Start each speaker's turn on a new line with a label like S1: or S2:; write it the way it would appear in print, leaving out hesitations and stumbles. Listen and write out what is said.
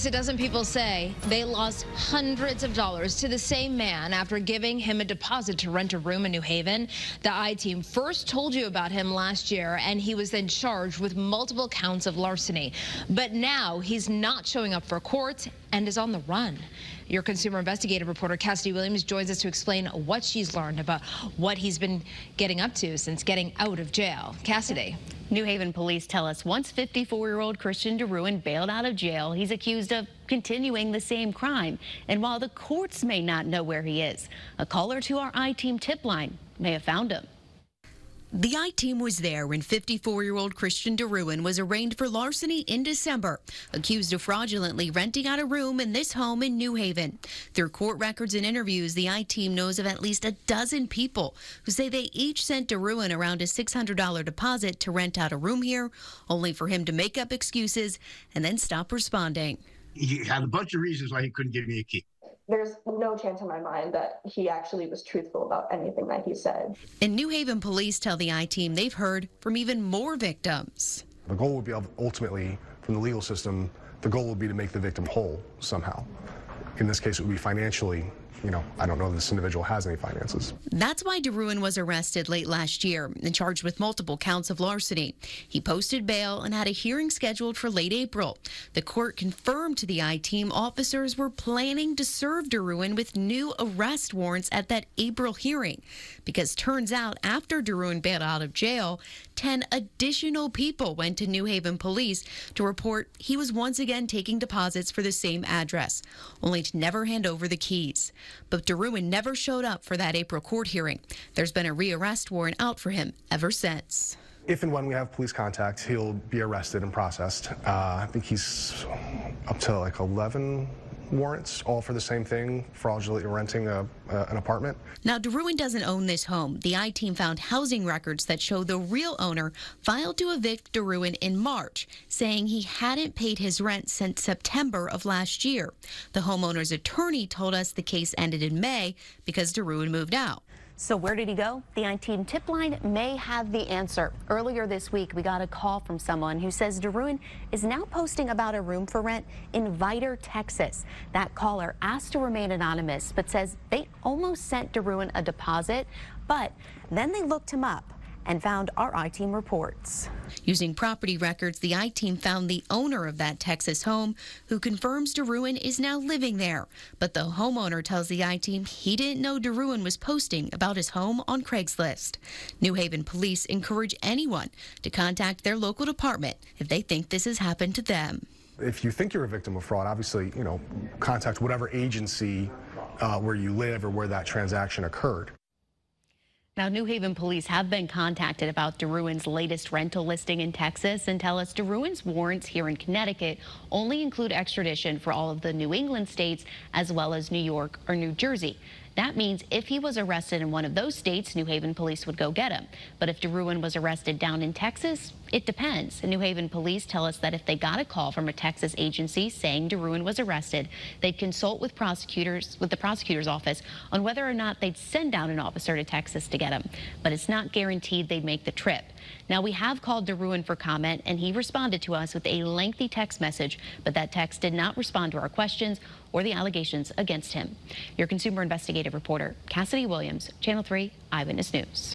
S1: A dozen people say they lost hundreds of dollars to the same man after giving him a deposit to rent a room in New Haven. The I-Team first told you about him last year, and he was then charged with multiple counts of larceny. But now he's not showing up for court and is on the run. Your consumer investigative reporter Cassidy Williams joins us to explain what she's learned about what he's been getting up to since getting out of jail. Cassidy.
S2: New Haven police tell us once 54-year-old Christian DeRuin bailed out of jail, he's accused of continuing the same crime. And while the courts may not know where he is, a caller to our I-Team tip line may have found him.
S3: The I-Team was there when 54-year-old Christian DeRuin was arraigned for larceny in December, accused of fraudulently renting out a room in this home in New Haven. Through court records and interviews, the I-Team knows of at least a dozen people who say they each sent DeRuin around a $600 deposit to rent out a room here, only for him to make up excuses and then stop responding.
S4: He had a bunch of reasons why he couldn't give me a key.
S5: There's no chance in my mind that he actually was truthful about anything that he said.
S3: And New Haven police tell the I-Team they've heard from even more victims.
S6: The goal would be ultimately, from the legal system, the goal would be to make the victim whole somehow. In this case, it would be financially. I don't know if this individual has any finances.
S3: That's why DeRuin was arrested late last year and charged with multiple counts of larceny. He posted bail and had a hearing scheduled for late April. The court confirmed to the I-Team officers were planning to serve DeRuin with new arrest warrants at that April hearing, because turns out after DeRuin bailed out of jail, 10 additional people went to New Haven police to report he was once again taking deposits for the same address, only to never hand over the keys. But DeRuin never showed up for that April court hearing. There's been a rearrest warrant out for him ever since.
S6: If and when we have police contact, he'll be arrested and processed. I think he's up to like 11 warrants, all for the same thing, fraudulently renting an apartment.
S3: Now, DeRuin doesn't own this home. The I-Team found housing records that show the real owner filed to evict DeRuin in March, saying he hadn't paid his rent since September of last year. The homeowner's attorney told us the case ended in May because DeRuin moved out.
S2: So where did he go? The I-Team tip line may have the answer. Earlier this week, we got a call from someone who says DeRuin is now posting about a room for rent in Vidor, Texas. That caller asked to remain anonymous, but says they almost sent DeRuin a deposit, but then they looked him up and found our I-Team reports.
S3: Using property records, the I-Team found the owner of that Texas home, who confirms DeRuin is now living there. But the homeowner tells the I-Team he didn't know DeRuin was posting about his home on Craigslist. New Haven police encourage anyone to contact their local department if they think this has happened to them.
S6: If you think you're a victim of fraud, obviously, contact whatever agency where you live or where that transaction occurred.
S2: Now, New Haven police have been contacted about DeRuin's latest rental listing in Texas and tell us DeRuin's warrants here in Connecticut only include extradition for all of the New England states as well as New York or New Jersey. That means if he was arrested in one of those states, New Haven police would go get him. But if DeRuin was arrested down in Texas, it depends. And New Haven police tell us that if they got a call from a Texas agency saying DeRuin was arrested, they'd consult with the prosecutor's office on whether or not they'd send down an officer to Texas to get him. But it's not guaranteed they'd make the trip. Now, we have called DeRuin for comment, and he responded to us with a lengthy text message, but that text did not respond to our questions or the allegations against him. Your consumer investigative reporter, Cassidy Williams, Channel 3 Eyewitness News.